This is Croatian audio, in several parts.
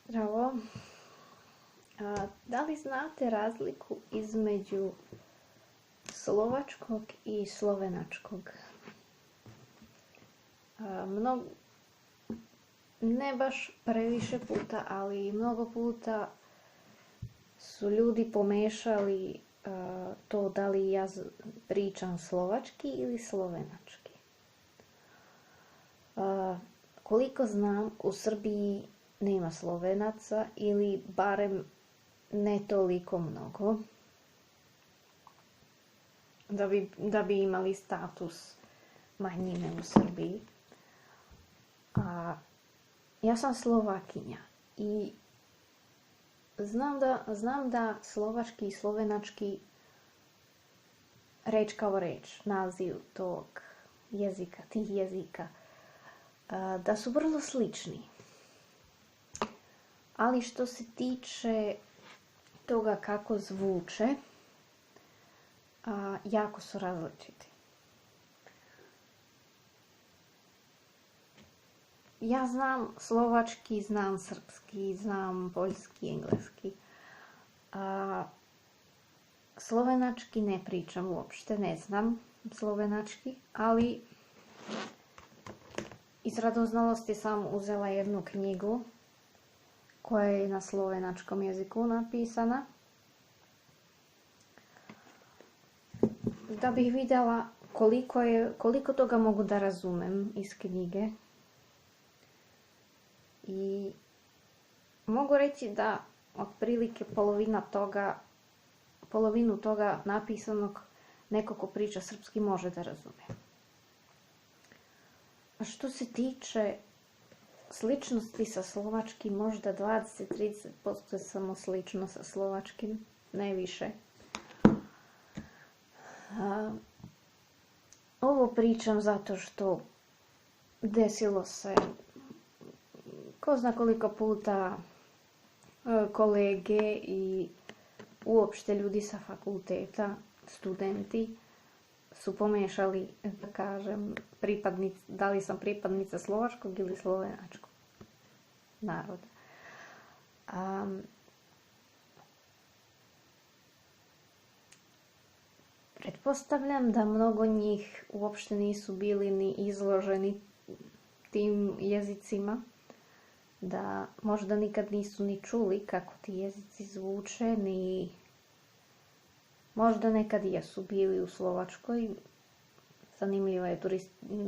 Zdravo. Da li znate razliku između slovačkog i slovenačkog? Ne baš previše puta, ali mnogo puta su ljudi pomešali to da li ja pričam slovački ili slovenački. Koliko znam, u Srbiji nema Slovenaca ili barem ne toliko mnogo da bi imali status manjine u Srbiji. Ja sam Slovakinja i znam da slovački i slovenački reč kao reč, naziv tog jezika, tih jezika, da su vrlo slični. Ali što se tiče toga kako zvuče, jako su različiti. Ja znam slovački, znam srpski, znam poljski, engleski. Slovenački ne pričam uopšte, ne znam slovenački, ali iz radoznalosti sam uzela jednu knjigu koja je na slovenačkom jeziku napisana, da bih vidjela koliko toga mogu da razumem iz knjige. I mogu reći da otprilike polovinu toga napisanog neko ko priča srpski može da razume. A što se tiče sličnosti sa slovačkim, možda 20-30% je samo slično sa slovačkim, ne više. Ovo pričam zato što desilo se ko zna koliko puta kolege i uopšte ljudi sa fakulteta, studenti, su pomešali, da kažem, da li sam pripadnica slovačkog ili slovenačkog naroda. Pretpostavljam da mnogo njih uopšte nisu bili ni izloženi tim jezicima, da možda nikad nisu ni čuli kako ti jezici zvuče, ni možda nekad jesu bili u Slovačkoj.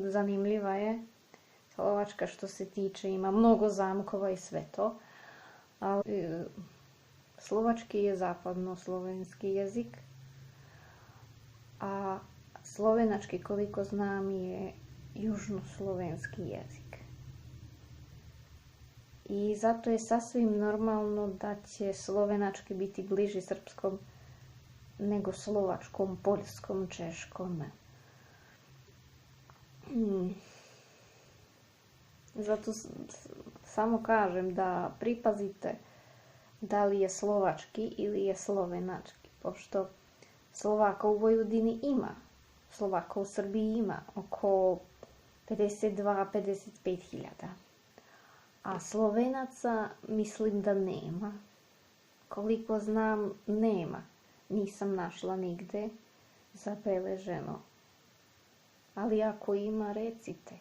Zanimljiva je Slovačka što se tiče, ima mnogo zamkova i sve to. Ali slovački je zapadno-slovenski jezik, a slovenački, koliko znam, je južnoslovenski jezik. I zato je sasvim normalno da će slovenački biti bliži srpskom nego slovačkom, poljskom, češkom. Zato samo kažem da pripazite da li je slovački ili je slovenački, pošto Slovaka u Vojvodini ima, Slovaka u Srbiji ima oko 52-55 hiljada. A Slovenaca mislim da nema. Koliko znam, nema. Nisam našla nigde zabeleženo. Ali ako ima, recite.